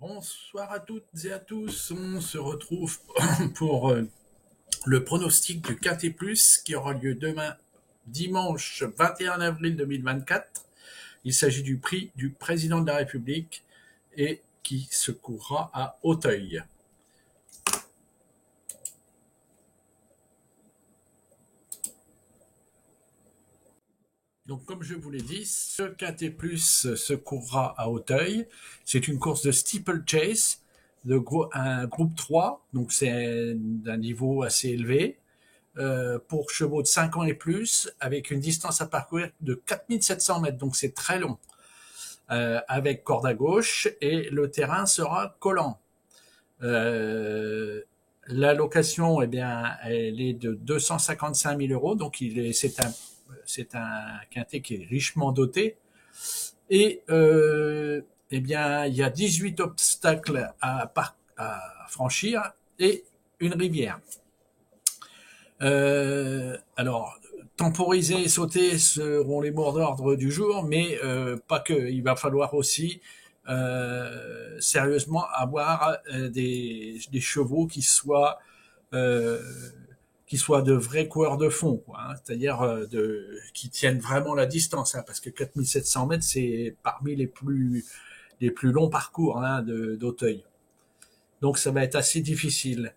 Bonsoir à toutes et à tous. On se retrouve pour le pronostic du Quintet Plus qui aura lieu demain, dimanche 21 avril 2024. Il s'agit du prix du président de la République et qui se courra à Auteuil. Donc, comme je vous l'ai dit, ce Quintet Plus se courra à Auteuil. C'est une course de steeplechase, un groupe 3, donc c'est d'un niveau assez élevé, pour chevaux de 5 ans et plus, avec une distance à parcourir de 4700 mètres, donc c'est très long, avec corde à gauche, et le terrain sera collant. Euh, la location, eh bien, elle est de 255 000 euros, donc c'est un quintet qui est richement doté. Et eh bien, il y a 18 obstacles à franchir et une rivière. Alors, temporiser et sauter seront les mots d'ordre du jour, mais pas que. Il va falloir aussi sérieusement avoir des chevaux euh, qui soient de vrais coureurs de fond, quoi, hein, c'est-à-dire qui tiennent vraiment la distance, hein, parce que 4700 mètres, c'est parmi les plus longs parcours, hein, d'Auteuil. Donc ça va être assez difficile.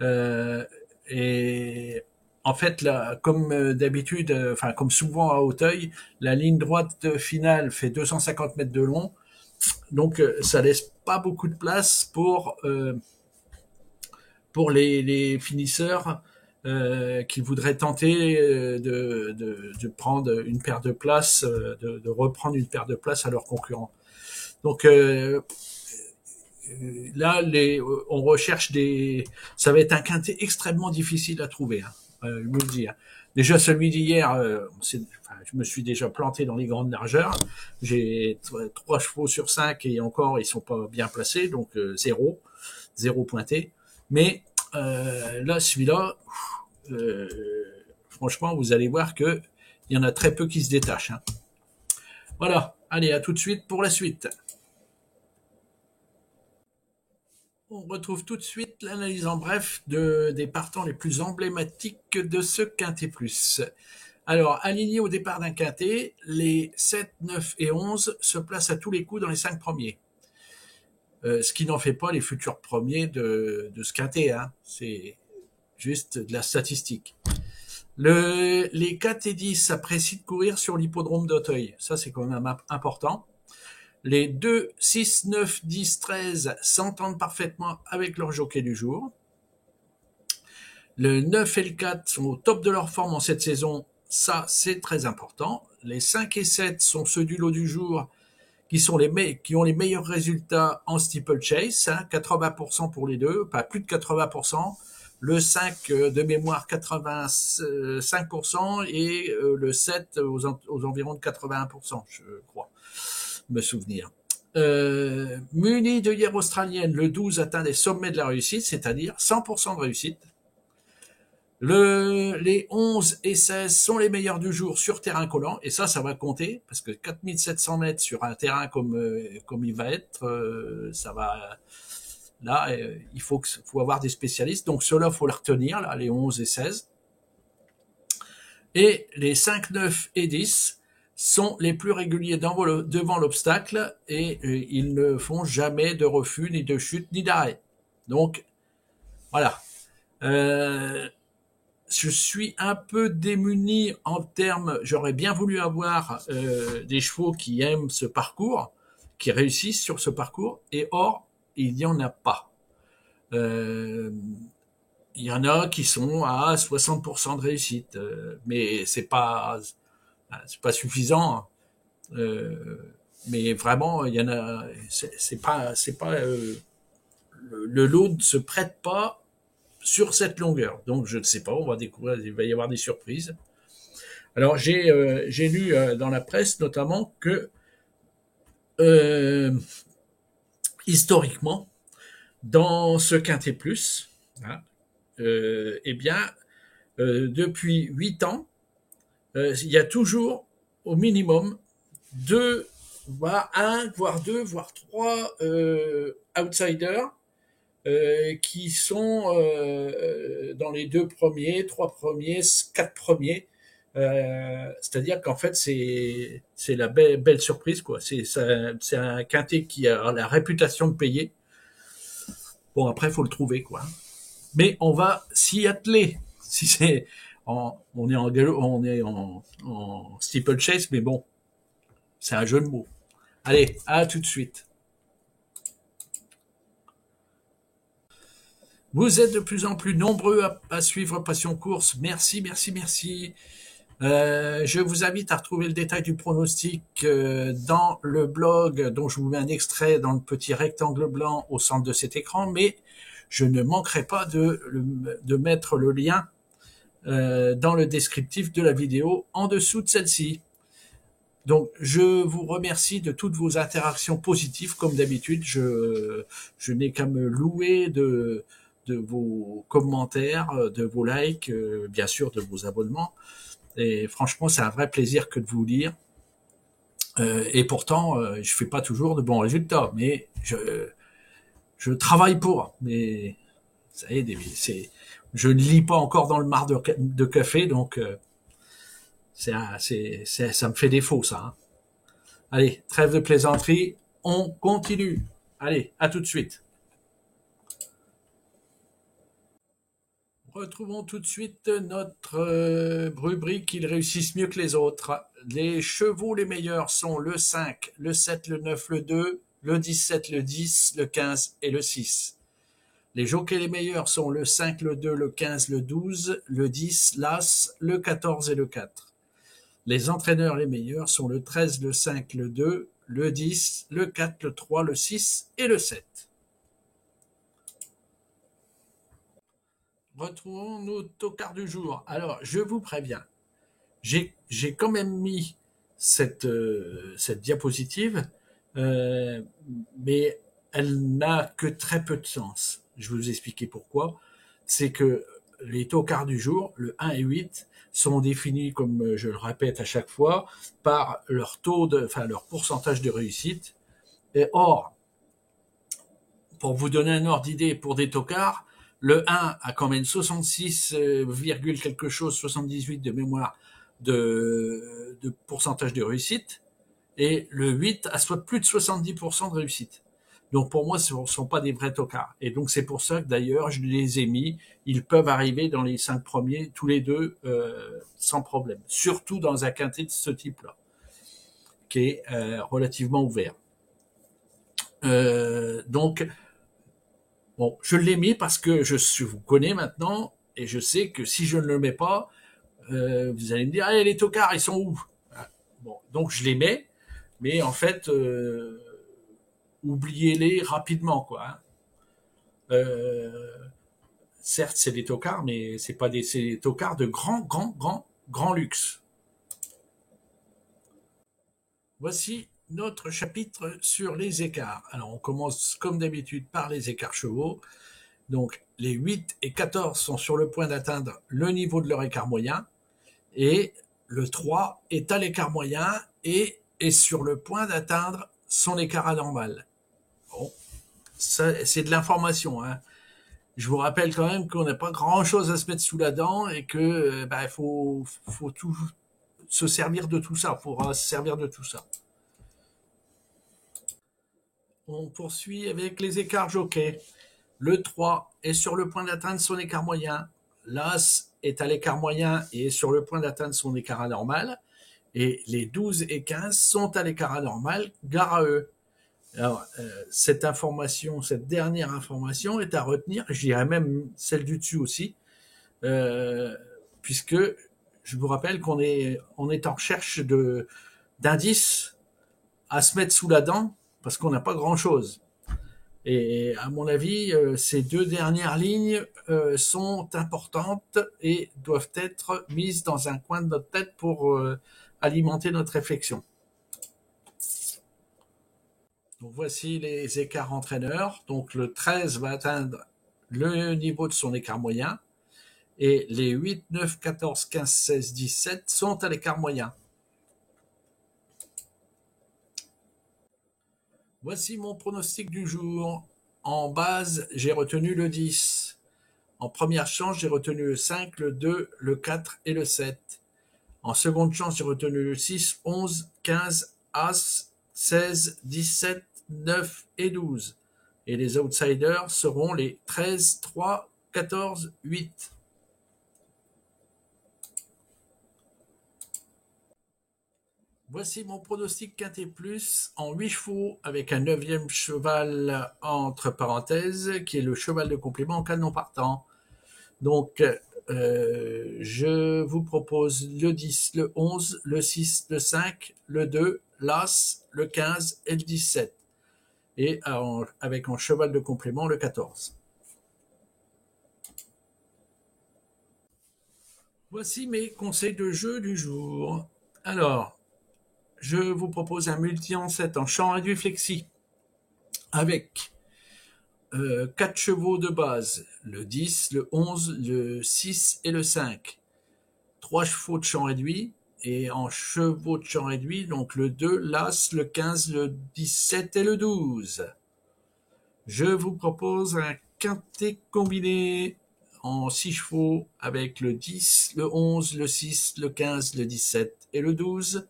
Euh, et en fait, là, comme d'habitude, enfin comme souvent à Auteuil, la ligne droite finale fait 250 mètres de long, donc ça laisse pas beaucoup de place pour les finisseurs qui voudraient tenter de prendre une paire de places, de reprendre une paire de places à leurs concurrents. Donc là, on recherche ça va être un quintet extrêmement difficile à trouver, hein, je me le dis. Hein. Déjà celui d'hier, je me suis déjà planté dans les grandes largeurs. J'ai 3 chevaux sur 5 et encore ils sont pas bien placés, donc zéro pointé. Mais là, celui-là, euh, franchement, vous allez voir que il y en a très peu qui se détachent. Hein. Voilà, allez, à tout de suite pour la suite. On retrouve tout de suite l'analyse en bref des partants les plus emblématiques de ce Quintet Plus. Alors, alignés au départ d'un Quintet, les 7, 9 et 11 se placent à tous les coups dans les 5 premiers. Ce qui n'en fait pas les futurs premiers de ce Quintet. Hein. C'est juste de la statistique. Les 4 et 10 apprécient de courir sur l'hippodrome d'Auteuil. Ça, c'est quand même important. Les 2, 6, 9, 10, 13 s'entendent parfaitement avec leur jockey du jour. Le 9 et le 4 sont au top de leur forme en cette saison. Ça, c'est très important. Les 5 et 7 sont ceux du lot du jour qui ont les meilleurs résultats en steeplechase, hein, 80% pour les deux, pas plus de 80%. Le 5 de mémoire 85% et le 7 aux environs de 81%, je crois me souvenir. Muni de hier australienne, le 12 atteint les sommets de la réussite, c'est-à-dire 100% de réussite. Les 11 et 16 sont les meilleurs du jour sur terrain collant, et ça va compter, parce que 4700 mètres sur un terrain comme il va être, ça va... Là, il faut avoir des spécialistes, donc ceux-là, il faut les retenir, là, les 11 et 16. Et les 5, 9 et 10 sont les plus réguliers devant l'obstacle et ils ne font jamais de refus, ni de chute, ni d'arrêt. Donc, voilà. Je suis un peu démuni en termes, j'aurais bien voulu avoir des chevaux qui aiment ce parcours, qui réussissent sur ce parcours, et or, il n'y en a pas. Il y en a qui sont à 60% de réussite, mais c'est pas suffisant. Euh, mais vraiment, il y en a. C'est pas le lot ne se prête pas sur cette longueur. Donc je ne sais pas, on va découvrir, il va y avoir des surprises. Alors j'ai lu dans la presse notamment que euh, historiquement, dans ce Quintet Plus, hein, eh bien, depuis 8 ans, il y a toujours au minimum deux voire un, voire deux, voire trois outsiders qui sont dans les deux premiers, trois premiers, quatre premiers. C'est-à-dire qu'en fait, c'est la belle surprise, quoi. C'est un quintet qui a la réputation de payer. Bon, après, faut le trouver, quoi. Mais on va s'y atteler. Si c'est on est en galop, on est en steeplechase, mais bon, c'est un jeu de mots. Allez, à tout de suite. Vous êtes de plus en plus nombreux à suivre Passion Course. Merci, merci, merci. Je vous invite à retrouver le détail du pronostic dans le blog dont je vous mets un extrait dans le petit rectangle blanc au centre de cet écran, mais je ne manquerai pas de mettre le lien dans le descriptif de la vidéo en dessous de celle-ci. Donc, je vous remercie de toutes vos interactions positives, comme d'habitude. Je n'ai qu'à me louer de vos commentaires, de vos likes, bien sûr de vos abonnements. Et franchement, c'est un vrai plaisir que de vous lire. Et pourtant, je fais pas toujours de bons résultats, mais je travaille pour. Mais ça y est, je ne lis pas encore dans le mar de café, donc ça me fait défaut, ça. Hein. Allez, trêve de plaisanterie, on continue. Allez, à tout de suite. Retrouvons tout de suite notre rubrique Ils réussissent mieux que les autres. Les chevaux les meilleurs sont le 5, le 7, le 9, le 2, le 17, le 10, le 15 et le 6. Les jockeys les meilleurs sont le 5, le 2, le 15, le 12, le 10, l'As, le 14 et le 4. Les entraîneurs les meilleurs sont le 13, le 5, le 2, le 10, le 4, le 3, le 6 et le 7. Retrouvons nos tocards du jour. Alors, je vous préviens, j'ai quand même mis cette diapositive, euh, mais elle n'a que très peu de sens. Je vais vous expliquer pourquoi. C'est que les tocards du jour, le 1 et 8, sont définis, comme je le répète à chaque fois, par leur leur pourcentage de réussite. Et or, pour vous donner un ordre d'idée pour des tocards, le 1 a quand même 66, quelque chose, 78 de mémoire de pourcentage de réussite, et le 8 a soit plus de 70% de réussite. Donc pour moi, ce ne sont pas des vrais tocards. Et donc c'est pour ça que d'ailleurs, je les ai mis. Ils peuvent arriver dans les 5 premiers, tous les deux, sans problème. Surtout dans un quintet de ce type-là, qui est relativement ouvert. Donc, bon, je l'ai mis parce que je vous connais maintenant et je sais que si je ne le mets pas, vous allez me dire, hey, les tocards, ils sont où? Bon, donc je les mets, mais en fait, oubliez-les rapidement, quoi. Hein. Certes, c'est des tocards, mais c'est pas c'est des tocards de grand luxe. Voici notre chapitre sur les écarts. Alors, on commence comme d'habitude par les écarts chevaux. Donc, les 8 et 14 sont sur le point d'atteindre le niveau de leur écart moyen. Et le 3 est à l'écart moyen et est sur le point d'atteindre son écart anormal. Bon, ça, c'est de l'information. Hein. Je vous rappelle quand même qu'on n'a pas grand-chose à se mettre sous la dent et que faut tout se servir de tout ça. Faut se servir de tout ça. On poursuit avec les écarts jockeys. Le 3 est sur le point d'atteindre son écart moyen. L'As est à l'écart moyen et est sur le point d'atteindre son écart anormal. Et les 12 et 15 sont à l'écart anormal, gare à eux. Alors, cette dernière information est à retenir, je dirais même celle du dessus aussi, puisque je vous rappelle on est en recherche d'indices à se mettre sous la dent, parce qu'on n'a pas grand-chose. Et à mon avis, ces deux dernières lignes sont importantes et doivent être mises dans un coin de notre tête pour alimenter notre réflexion. Donc voici les écarts entraîneurs. Donc le 13 va atteindre le niveau de son écart moyen et les 8, 9, 14, 15, 16, 17 sont à l'écart moyen. Voici mon pronostic du jour. En base, j'ai retenu le 10. En première chance, j'ai retenu le 5, le 2, le 4 et le 7. En seconde chance, j'ai retenu le 6, 11, 15, As, 16, 17, 9 et 12. Et les outsiders seront les 13, 3, 14, 8. Voici mon pronostic quintet plus en 8 chevaux avec un neuvième cheval entre parenthèses qui est le cheval de complément en cas de non partant. Donc, je vous propose le 10, le 11, le 6, le 5, le 2, l'As, le 15 et le 17. Et avec en cheval de complément le 14. Voici mes conseils de jeu du jour. Alors, je vous propose un multi en 7 en champ réduit flexi avec 4 chevaux de base, le 10, le 11, le 6 et le 5. 3 chevaux de champ réduit et en chevaux de champ réduit, donc le 2, l'As, le 15, le 17 et le 12. Je vous propose un quintet combiné en 6 chevaux avec le 10, le 11, le 6, le 15, le 17 et le 12.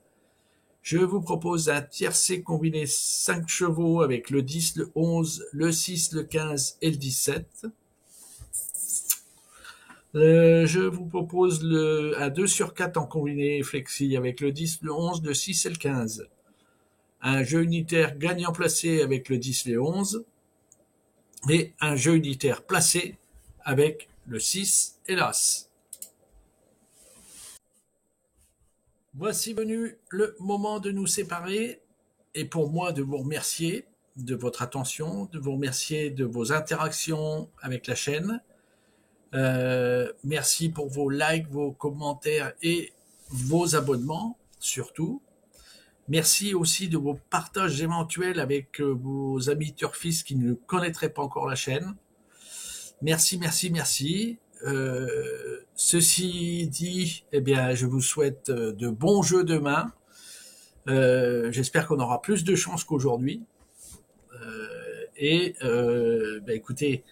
Je vous propose un tiercé combiné 5 chevaux avec le 10, le 11, le 6, le 15 et le 17. Je vous propose un 2 sur 4 en combiné flexi avec le 10, le 11, le 6 et le 15. Un jeu unitaire gagnant placé avec le 10 et le 11. Et un jeu unitaire placé avec le 6 et l'As. Voici venu le moment de nous séparer et pour moi de vous remercier de votre attention, de vous remercier de vos interactions avec la chaîne. Merci pour vos likes, vos commentaires et vos abonnements surtout. Merci aussi de vos partages éventuels avec vos amis turfistes qui ne connaîtraient pas encore la chaîne. Merci, merci, merci. Ceci dit, eh bien, je vous souhaite de bons jeux demain. J'espère qu'on aura plus de chance qu'aujourd'hui. Écoutez,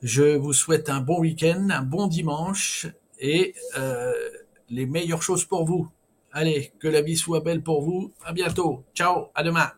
je vous souhaite un bon week-end, un bon dimanche et les meilleures choses pour vous. Allez, que la vie soit belle pour vous. À bientôt. Ciao, à demain.